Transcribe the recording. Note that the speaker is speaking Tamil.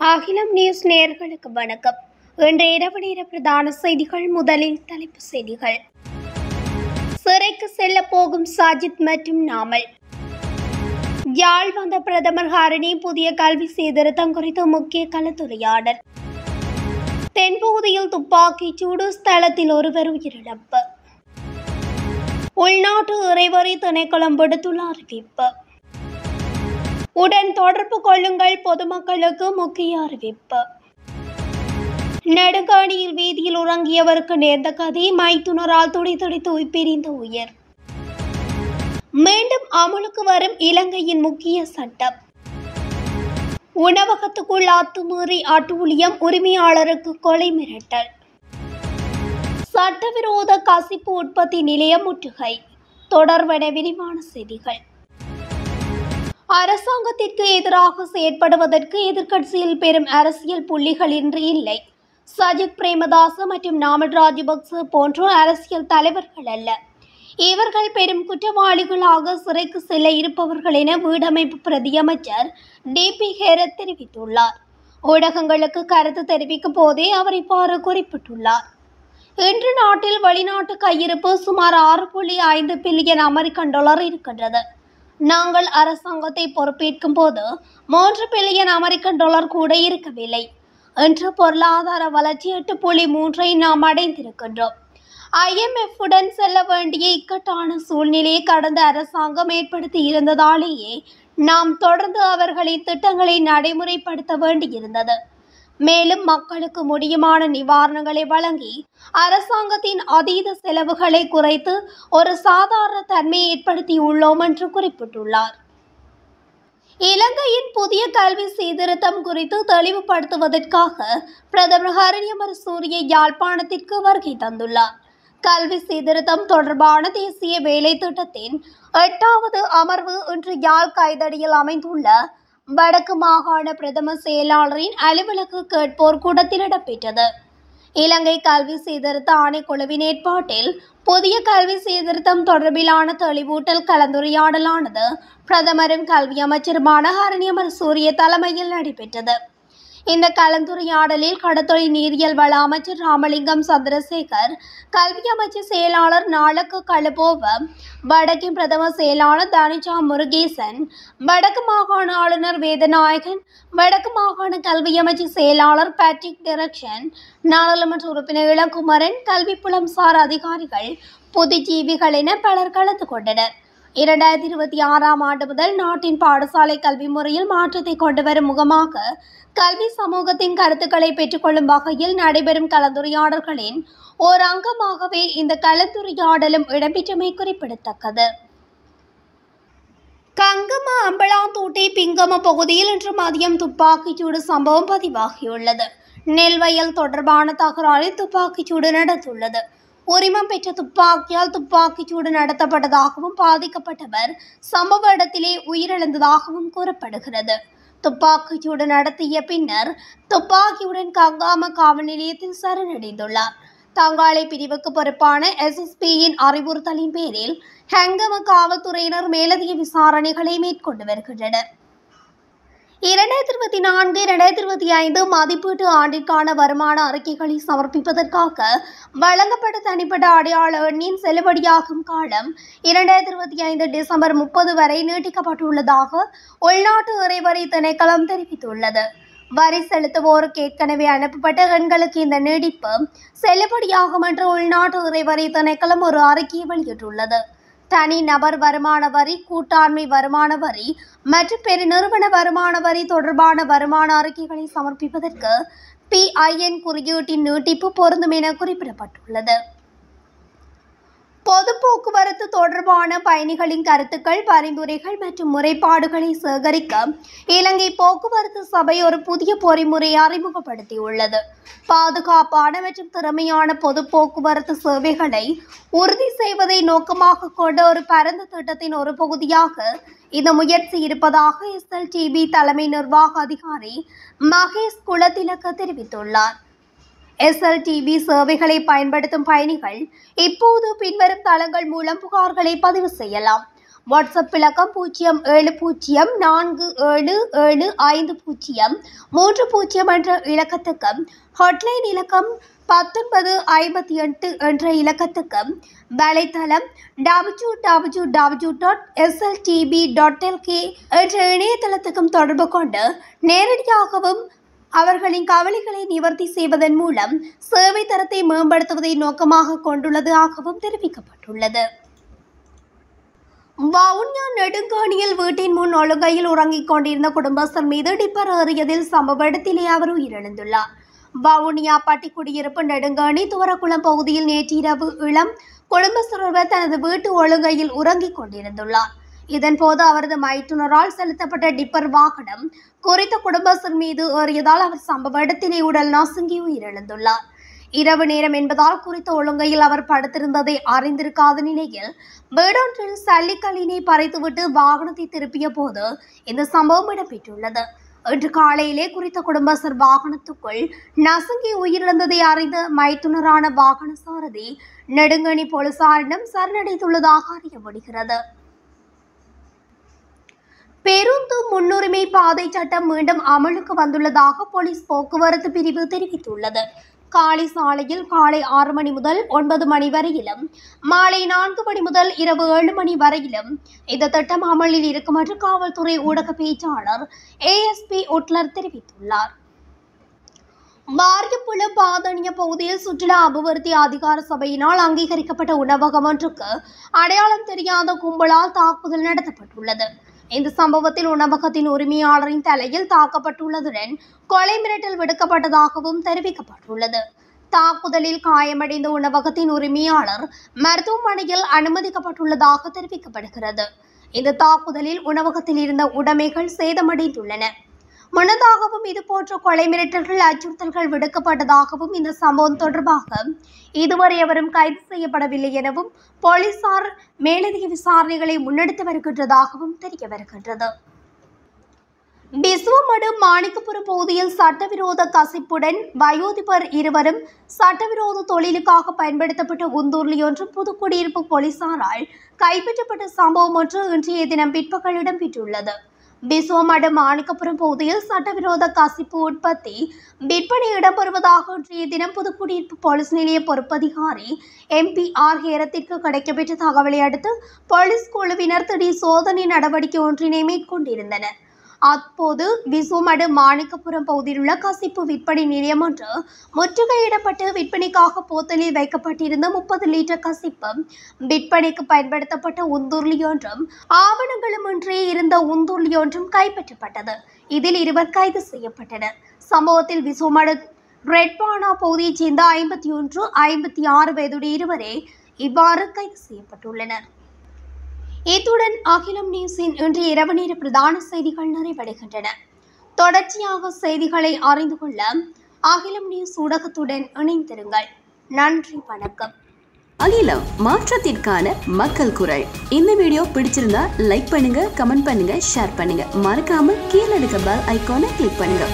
அகிலம் நியூஸ் நேயர்களுக்கு வணக்கம். இன்று இரவு நேர பிரதான செய்திகள். முதலில் தலைப்புச் செய்திகள். சிறைக்கு செல்ல போகும் சாஜித் மற்றும் நாமல். யாழ் வந்த பிரதமர் ஹரணி புதிய கல்வி சீர்திருத்தம் குறித்து முக்கிய கலந்துரையாடல். தென்பகுதியில் துப்பாக்கி சூடு, ஸ்தலத்தில் ஒருவர் உயிரிழப்பு. உள்நாட்டு இறைவரி திணைக்களம் விடுத்துள்ள அறிவிப்பு. உடன் தொடர்பு கொள்ளுங்கள், பொதுமக்களுக்கு முக்கிய அறிவிப்பு. நெடுங்காணியில் வீதியில் உறங்கியவருக்கு நேர்ந்த கதி, மைத்துனரால் துடிதுடித்து பிரிந்த உயிர். மீண்டும் அமலுக்கு வரும் இலங்கையின் முக்கிய சட்டம். உணவகத்துக்குள் அத்துமீறி அட்டூழியம், உரிமையாளருக்கு கொலை மிரட்டல். சட்டவிரோத கசிப்பு உற்பத்தி நிலையம் முற்றுகை. தொடர்பென விரிவான செய்திகள். அரசாங்கத்திற்கு எதிராக செயற்படுவதற்கு எதிர்க்கட்சியில் பெரும் அரசியல் புள்ளிகள் இன்று இல்லை. சஜித் பிரேமதாச மற்றும் நாமல் ராஜபக்ச போன்ற அரசியல் தலைவர்கள் அல்ல. இவர்கள் பெரும் குற்றவாளிகளாக சிறைக்கு செல்ல இருப்பவர்கள் என வீடமைப்பு பிரதியமைச்சர் டிபி ஹேரத் தெரிவித்துள்ளார். ஊடகங்களுக்கு கருத்து தெரிவிக்கும் போதே அவர் இவ்வாறு குறிப்பிட்டுள்ளார். இன்று நாட்டில் வெளிநாட்டு கையிருப்பு சுமார் 6.5 பில்லியன் அமெரிக்கன் டாலர் இருக்கின்றது. நாங்கள் அரசாங்கத்தை பொறுப்பேற்கும் போது 3 பில்லியன் அமெரிக்கன் டாலர் கூட இருக்கவில்லை. இன்று பொருளாதார வளர்ச்சி 8.3 நாம் அடைந்திருக்கின்றோம். IMF உடன் செல்ல வேண்டிய இக்கட்டான சூழ்நிலையை கடந்த அரசாங்கம் ஏற்படுத்தி இருந்ததாலேயே நாம் தொடர்ந்து அவர்களின் திட்டங்களை நடைமுறைப்படுத்த வேண்டியிருந்தது. மேலும் மக்களுக்கு முடியுமான நிவாரணங்களை வழங்கி அரசாங்கத்தின் அதீத செலவுகளை குறைத்து ஒரு சாதாரண தன்மையை ஏற்படுத்தியுள்ளோம் என்று குறிப்பிட்டுள்ளார். இலங்கையின் புதிய கல்வி சீர்திருத்தம் குறித்து தெளிவுபடுத்துவதற்காக பிரதமர் ஹரணி அமரசூரிய யாழ்ப்பாணத்திற்கு வருகை தந்துள்ளார். கல்வி சீர்திருத்தம் தொடர்பான தேசிய வேலை திட்டத்தின் 8வது அமர்வு இன்று யாழ் கைதடியில் அமைந்துள்ள வடக்கு மாகாண பிரதம செயலாளரின் அலுவலக கேட்போர் கூடத்தில் இடம்பெற்றது. இலங்கை கல்வி சீர்திருத்த ஆணைக்குழுவின் ஏற்பாட்டில் புதிய கல்வி சீர்திருத்தம் தொடர்பிலான தெளிவூட்டல் கலந்துரையாடலானது பிரதமரும் கல்வி அமைச்சருமான ஹரணி அமரசூரிய தலைமையில் நடைபெற்றது. இந்த கலந்துரையாடலில் கடத்தொழில் நீரியல் வள அமைச்சர் ராமலிங்கம் சந்திரசேகர், கல்வி அமைச்சர் செயலாளர் நாளக்க கழுபோவ, வடக்கின் பிரதம செயலாளர் தனிஜா முருகேசன், வடக்கு மாகாண ஆளுநர் வேதநாயகன், வடக்கு மாகாண கல்வி அமைச்சர் செயலாளர் பேட்ரிக் டிரெக்ஷன், நாடாளுமன்ற உறுப்பினர் இளங்குமரன், கல்வி புலம்சார் அதிகாரிகள், புத்திஜீவிகள் என பலர் கலந்து கொண்டனர். 2026ஆம் ஆண்டு முதல் நாட்டின் பாடசாலை கல்வி முறையில் மாற்றத்தை கொண்டுவரும் முகமாக கல்வி சமூகத்தின் கருத்துக்களை பெற்றுக்கொள்ளும் வகையில் நடைபெறும் கலந்துரையாடல்களின் ஓர் அங்கமாகவே இந்த கலந்துரையாடலும் இடம்பெற்றமை குறிப்பிடத்தக்கது. கங்கம அம்பலாந்தோட்டை பிங்கம பகுதியில் இன்று மதியம் துப்பாக்கிச்சூடு சம்பவம் பதிவாகியுள்ளது. நெல்வயல் தொடர்பான தகராறில் துப்பாக்கிச்சூடு நடந்துள்ளது. உரிமம் பெற்ற துப்பாக்கியால் துப்பாக்கிச்சூடு நடத்தப்பட்டதாகவும் பாதிக்கப்பட்டவர் சம்பவ இடத்திலே உயிரிழந்ததாகவும் கூறப்படுகிறது. துப்பாக்கிச்சூடு நடத்திய பின்னர் துப்பாக்கியுடன் கங்காம காவல் நிலையத்தில் சரணடைந்துள்ளார். தங்காலை பிரிவுக்கு பொறுப்பான SSPயின் அறிவுறுத்தலின் பேரில் ஹங்கம காவல்துறையினர் மேலதிக விசாரணைகளை மேற்கொண்டு வருகின்றனர். 2024-2025 மதிப்பீட்டு ஆண்டிற்கான வருமான அறிக்கைகளை சமர்ப்பிப்பதற்காக வழங்கப்பட்ட தனிப்பட்ட அடையாள எண்ணின் செல்லுபடியாகும் காலம் 2025 டிசம்பர் 30 வரை நீட்டிக்கப்பட்டுள்ளதாக உள்நாட்டு இறைவரி திணைக்களம் தெரிவித்துள்ளது. வரி செலுத்துவோருக்கு ஏற்கனவே அனுப்பப்பட்ட எண்களுக்கு இந்த நீடிப்பு செல்லுபடியாகும் என்று உள்நாட்டு இறைவரி திணைக்களம் ஒரு அறிக்கையை வெளியிட்டுள்ளது. தனி நபர் வருமான வரி, கூட்டாண்மை வருமான வரி மற்றும் பெருநிறுவன வருமான வரி தொடர்பான வருமான அறிக்கைகளை சமர்ப்பிப்பதற்கு PIN குறியீட்டின் நீட்டிப்பு பொருந்தும் என குறிப்பிடப்பட்டுள்ளது. பொது போக்குவரத்து தொடர்பான பயணிகளின் கருத்துக்கள், பரிந்துரைகள் மற்றும் முறைப்பாடுகளை சேகரிக்க இலங்கை போக்குவரத்து சபை ஒரு புதிய பொறிமுறையை அறிமுகப்படுத்தியுள்ளது. பாதுகாப்பான மற்றும் திறமையான பொது போக்குவரத்து சேவைகளை உறுதி செய்வதை நோக்கமாக கொண்ட ஒரு பரந்த திட்டத்தின் ஒரு பகுதியாக இந்த முயற்சி இருப்பதாக SLTB தலைமை நிர்வாக அதிகாரி மகேஷ் குலதிலக தெரிவித்துள்ளார். SLTB சேவைகளை பயன்படுத்தும் பயணிகள் இப்போது பின்வரும் தளங்கள் மூலம் புகார்களை பதிவு செய்யலாம். வாட்ஸ்அப் இலக்கம் 0704775030 என்ற இலக்கத்துக்கும் ஹாட்லைன் இலக்கம் 1958 என்ற இலக்கத்துக்கும் வலைத்தளம் www.sltb.lk என்ற இணையதளத்துக்கும் தொடர்பு கொண்டு நேரடியாகவும் அவர்களின் கவலைகளை நிவர்த்தி செய்வதன் மூலம் சேவை தரத்தை மேம்படுத்துவதை நோக்கமாக கொண்டுள்ளதாகவும் தெரிவிக்கப்பட்டுள்ளது. வவுனியா நெடுங்காணியில் வீட்டின் முன் ஒழுங்கையில் உறங்கிக் கொண்டிருந்த குடும்பஸ்தர் மீது டிப்பர் ஏறியதில் சம்பவ இடத்திலே அவர் உயிரிழந்துள்ளார். வவுனியா பட்டிக்குடியிருப்பு நெடுங்காணி துவரக்குளம் பகுதியில் நேற்றிரவு இளம் குடும்பஸ்தர் ஒருவர் தனது வீட்டு ஒழுங்கையில் உறங்கிக் கொண்டிருந்துள்ளார். இதன்போது அவரது மைத்துனரால் செலுத்தப்பட்ட டிப்பர் வாகனம் குறித்த குடும்பஸ்தர் மீது ஏறியதால் அவர் சம்பவ இடத்திலே உடல் நசுங்கி உயிரிழந்துள்ளார். இரவு நேரம் என்பதால் குறித்த ஒழுங்கையில் அவர் படுத்திருந்ததை அறிந்திருக்காத நிலையில் வீடொன்றில் சல்லிக்கல்லினை பறித்துவிட்டு வாகனத்தை திருப்பிய போது இந்த சம்பவம் இடம்பெற்றுள்ளது. இன்று காலையிலே குறித்த குடும்பஸ்தர் வாகனத்துக்குள் நசுங்கி உயிரிழந்ததை அறிந்த மைத்துனரான வாகன சாரதி நெடுங்கணி போலீசாரிடம் சரணடைந்துள்ளதாக அறியப்படுகிறது. பேருந்து முன்னுரிமை பாதை சட்டம் மீண்டும் அமலுக்கு வந்துள்ளதாக போலீஸ் போக்குவரத்து பிரிவு தெரிவித்துள்ளது. காலி சாலையில் காலை 6 மணி முதல் 9 மணி வரையிலும் மாலை 4 மணி முதல் இரவு 7 மணி வரையிலும் இந்த திட்டம் அமலில் இருக்கும் என்று காவல்துறை ஊடக பேச்சாளர் ASP உட்லர் தெரிவித்துள்ளார். வாரியப்புலம் பாதணிய பகுதியில் சுற்றுலா அபிவிருத்தி அதிகார சபையினால் அங்கீகரிக்கப்பட்ட உணவகம் ஒன்றுக்கு அடையாளம் தெரியாத கும்பலால் தாக்குதல் நடத்தப்பட்டுள்ளது. இந்த சம்பவத்தில் உணவகத்தின் உரிமையாளரின் தலையில் தாக்கப்பட்டுள்ளதுடன் கொலை மிரட்டல் விடுக்கப்பட்டதாகவும் தெரிவிக்கப்பட்டுள்ளது. தாக்குதலில் காயமடைந்த உணவகத்தின் உரிமையாளர் மருத்துவமனையில் அனுமதிக்கப்பட்டுள்ளதாக தெரிவிக்கப்படுகிறது. இந்த தாக்குதலில் உணவகத்தில் இருந்த உடைமைகள் சேதமடைந்துள்ளன. முன்னதாகவும் இதுபோன்ற கொலை மிரட்டல்கள் அச்சுறுத்தல்கள் விடுக்கப்பட்டதாகவும் இந்த சம்பவம் தொடர்பாக இதுவரை எவரும் கைது செய்யப்படவில்லை எனவும் போலீசார் மேலதிக விசாரணைகளை முன்னெடுத்து வருகின்றதாகவும் தெரிய வருகின்றது. பிசுவமடு மாணிக்கபுரம் பகுதியில் சட்டவிரோத கசிப்புடன் வயோதிபர் இருவரும் சட்டவிரோத தொழிலுக்காக பயன்படுத்தப்பட்ட உந்தூர்லி ஒன்றும் புதுக்குடியிருப்பு போலீசாரால் கைப்பற்றப்பட்ட சம்பவம் ஒன்று இன்றைய தினம் பிற்பகல் இடம்பெற்றுள்ளது. பிசுவமடு மாணிக்கபுரம் பகுதியில் சட்டவிரோத கசிப்பு உற்பத்தி விற்பனை இடம்பெறுவதாக இன்றைய தினம் புதுக்குடியிருப்பு போலீஸ் நிலைய பொறுப்பதிகாரி MP.R. ஹேரத்திற்கு கிடைக்கப்பெற்ற தகவலை அடுத்து போலீஸ் குழுவினர் திடீர் சோதனை நடவடிக்கை ஒன்றினை மேற்கொண்டிருந்தனர். அப்போது பிசுவமடு மாணிக்கபுரம் பகுதியில் உள்ள கசிப்பு விற்பனை நிலையம் ஒன்று முற்றுகையிடப்பட்டு விற்பனைக்காக போத்தலில் வைக்கப்பட்டிருந்த 30 லிட்டர் கசிப்பு விற்பனைக்கு பயன்படுத்தப்பட்ட உந்தூர்லி ஒன்றும் ஆவணங்களுமின்றி இருந்த உந்தூர்லி ஒன்றும் கைப்பற்றப்பட்டது. இதில் 2 கைது செய்யப்பட்டனர். சம்பவத்தில் பிசுவமடு ரெட்பானா பகுதியைச் சேர்ந்த 51, 56 வயதுடைய இருவரே இவ்வாறு கைது செய்யப்பட்டுள்ளனர். இத்துடன் அகிலம் நியூஸின் இன்றைய இரவு நேர பிரதான செய்திகள் நிறைவடைகின்றன. தொடர்ச்சியாக செய்திகளை அறிந்து கொள்ள அகிலம் நியூஸ் ஊடகத்துடன் இணைந்திருங்கள். நன்றி, வணக்கம். அகிலம், மாற்றத்திற்கான மக்கள் குரல். இந்த வீடியோ பிடிச்சிருந்தா லைக் பண்ணுங்க, கமெண்ட் பண்ணுங்க, ஷேர் பண்ணுங்க. மறக்காம கீழே இருக்க பெல் ஐகானை கிளிக் பண்ணுங்க.